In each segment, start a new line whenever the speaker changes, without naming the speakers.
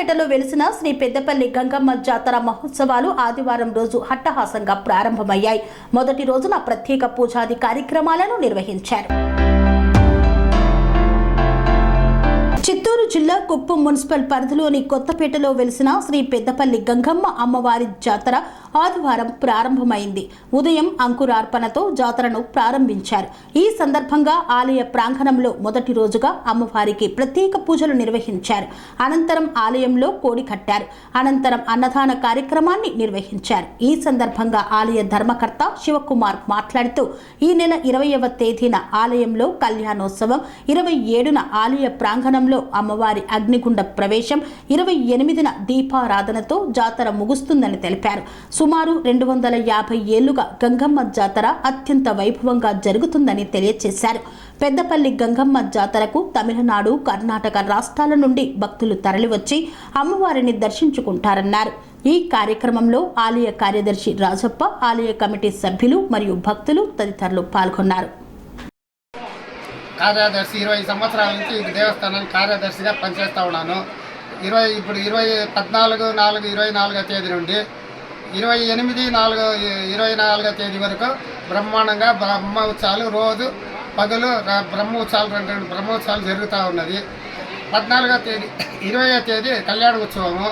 కొత్తపేటలో వెలిసిన శ్రీ పెద్దపల్లి గంగమ్మ జాతర మహోత్సవాలు ఆదివారం రోజు అట్టహాసంగా ప్రారంభమయ్యాయి. మొదటి రోజున ప్రత్యేక పూజాది కార్యక్రమాలను నిర్వహించారు. చిత్తూరు జిల్లా కుప్పం మున్సిపల్ పరిధిలోని కొత్తపేటలో వెలిసిన శ్రీ పెద్దపల్లి గంగమ్మ అమ్మవారి జాతర ఆదివారం ప్రారంభమైంది. ఉదయం అంకురార్పణతో జాతరను ప్రారంభించారు. ఈ సందర్భంగా ఆలయ ప్రాంగణంలో మొదటి రోజుగా అమ్మవారికి ప్రత్యేక పూజలు నిర్వహించారు. అనంతరం ఆలయంలో కోడి కట్టారు. అనంతరం అన్నదాన కార్యక్రమాన్ని నిర్వహించారు. ఈ సందర్భంగా ఆలయ ధర్మకర్త శివకుమార్ మాట్లాడుతూ ఈ నెల 20వ తేదీన ఆలయంలో కళ్యాణోత్సవం, 27న ఆలయ ప్రాంగణంలో అమ్మవారి అగ్నిగుండ ప్రవేశం, 28న దీపారాధనతో జాతర ముగుస్తుందని తెలిపారు. సుమారు 250 ఏళ్లుగా గంగమ్మ జాతర అత్యంత వైభవంగా జరుగుతుందని తెలియజేశారు. పెద్దపల్లి గంగమ్మ జాతరకు తమిళనాడు, కర్ణాటక రాష్ట్రాల నుండి భక్తులు తరలివచ్చి అమ్మవారిని దర్శించుకుంటారన్నారు. ఈ కార్యక్రమంలో ఆలయ కార్యదర్శి రాజప్ప, ఆలయ కమిటీ సభ్యులు మరియు భక్తులు తదితరులు పాల్గొన్నారు.
కార్యదర్శి 20 సంవత్సరాల నుంచి ఈ దేవస్థానానికి కార్యదర్శిగా పనిచేస్తూ ఉన్నాను. 14/4/24వ తేదీ నుండి 28/4/24వ తేదీ వరకు బ్రహ్మాండంగా బ్రహ్మోత్సవాలు, రోజు పగలు బ్రహ్మోత్సవాలు, 2 బ్రహ్మోత్సవాలు జరుగుతూ ఉన్నది. 14వ తేదీ 20వ తేదీ కళ్యాణ ఉత్సవము,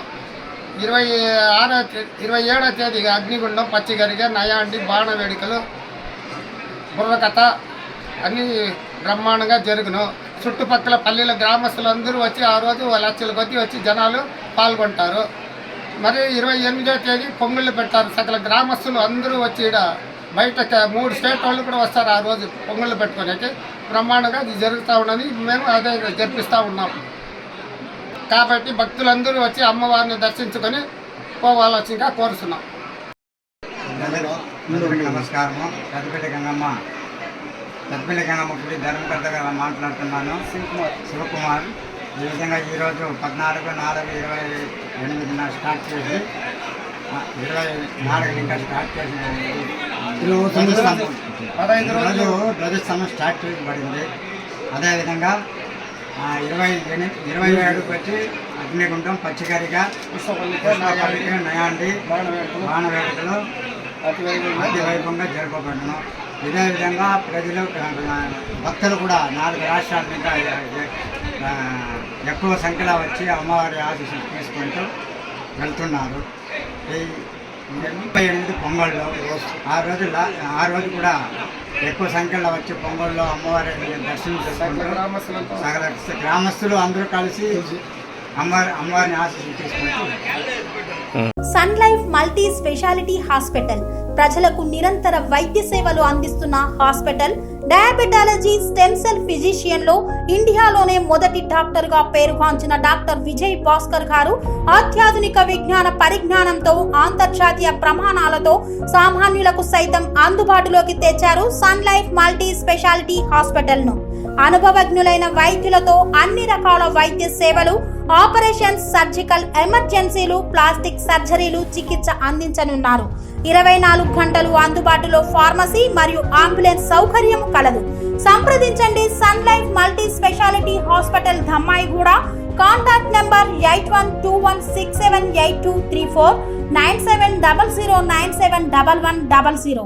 27వ తేదీ అగ్నిగుండం, పచ్చిగరిగ, నయాండి, బాణ వేడుకలు, బుర్రకథ అన్నీ బ్రహ్మాండంగా జరుగును. చుట్టుపక్కల పల్లెల గ్రామస్తులందరూ వచ్చి ఆ రోజు లక్షల కొద్ది వచ్చి జనాలు పాల్గొంటారు. మరి 28వ తేదీ పొంగుళ్ళు పెట్టారు. సకల గ్రామస్తులు అందరూ వచ్చి ఇక్కడ బయట 3 స్టేట్ వాళ్ళు కూడా వస్తారు ఆ రోజు పొంగుళ్ళు పెట్టుకోడానికి. బ్రహ్మాండంగా ఇది జరుగుతూ ఉన్నది. మేము అదే జరిపిస్తూ ఉన్నాం. కాబట్టి భక్తులందరూ వచ్చి అమ్మవారిని దర్శించుకొని పోవాల్సిందిగా కోరుతున్నాం.
నమస్కారము. పెద్దపల్లి గంగమ్మ గుడి ధర్మకర్తగా మాట్లాడుతున్నాను. శివకుమార్. ఈ విధంగా ఈరోజు 14/4/28న స్టార్ట్ చేసి 24 ఇంకా స్టార్ట్ చేసి రోజు ధ్వజస్తంభం స్టార్ట్ చేయబడింది. అదేవిధంగా 27కు వచ్చి అగ్నిగుండం, పచ్చికరిగా, నయాండి, బాణ వేడుకలు అతి వైభవంగా జరపబడును. ఇదే విధంగా ప్రజలు, భక్తులు కూడా 4 రాష్ట్రాల మీద ఎక్కువ సంఖ్యలో వచ్చి అమ్మవారి ఆశీస్సులు తీసుకుంటూ వెళ్తున్నారు. ఈ 38 పొంగళ్ళు ఆ రోజు కూడా ఎక్కువ సంఖ్యలో వచ్చి పొంగళ్ళు అమ్మవారిని దర్శనం చేసుకుంటూ సకల గ్రామస్తులు అందరూ కలిసి అమ్మవారిని ఆశీస్సులు తీసుకుంటూ.
Sun life multi speciality hospital ప్రజలకు నిరంతర వైద్య సేవలు అందిస్తున్న hospital. Diabetology, stem cell physician లో ఇండియాలోనే మొదటి డాక్టర్ గా పేరుగాంచిన డాక్టర్ విజయ్ భాస్కర్ గారు అత్యాధునిక విజ్ఞాన పరిజ్ఞానంతో అంతర్జాతీయ ప్రమాణాలతో సామాన్యులకు సైతం అందుబాటులోకి తెచ్చారు sun life multi speciality hospital ను. అనుభవజ్ఞులైన వైద్యులతో అన్ని రకాల వైద్య సేవలు, ఆపరేషన్స్, సర్జికల్ ఎమర్జెన్సీలు, ప్లాస్టిక్ సర్జరీలు, చికిత్స అందించనున్నారు. 24 గంటలు అందుబాటులో ఫార్మసీ మరియు అంబులెన్స్ సౌకర్యం కలదు. సంప్రదించండి sun life multi speciality hospital, Dhammaiguda. Contact number 8121678234, 9700971100.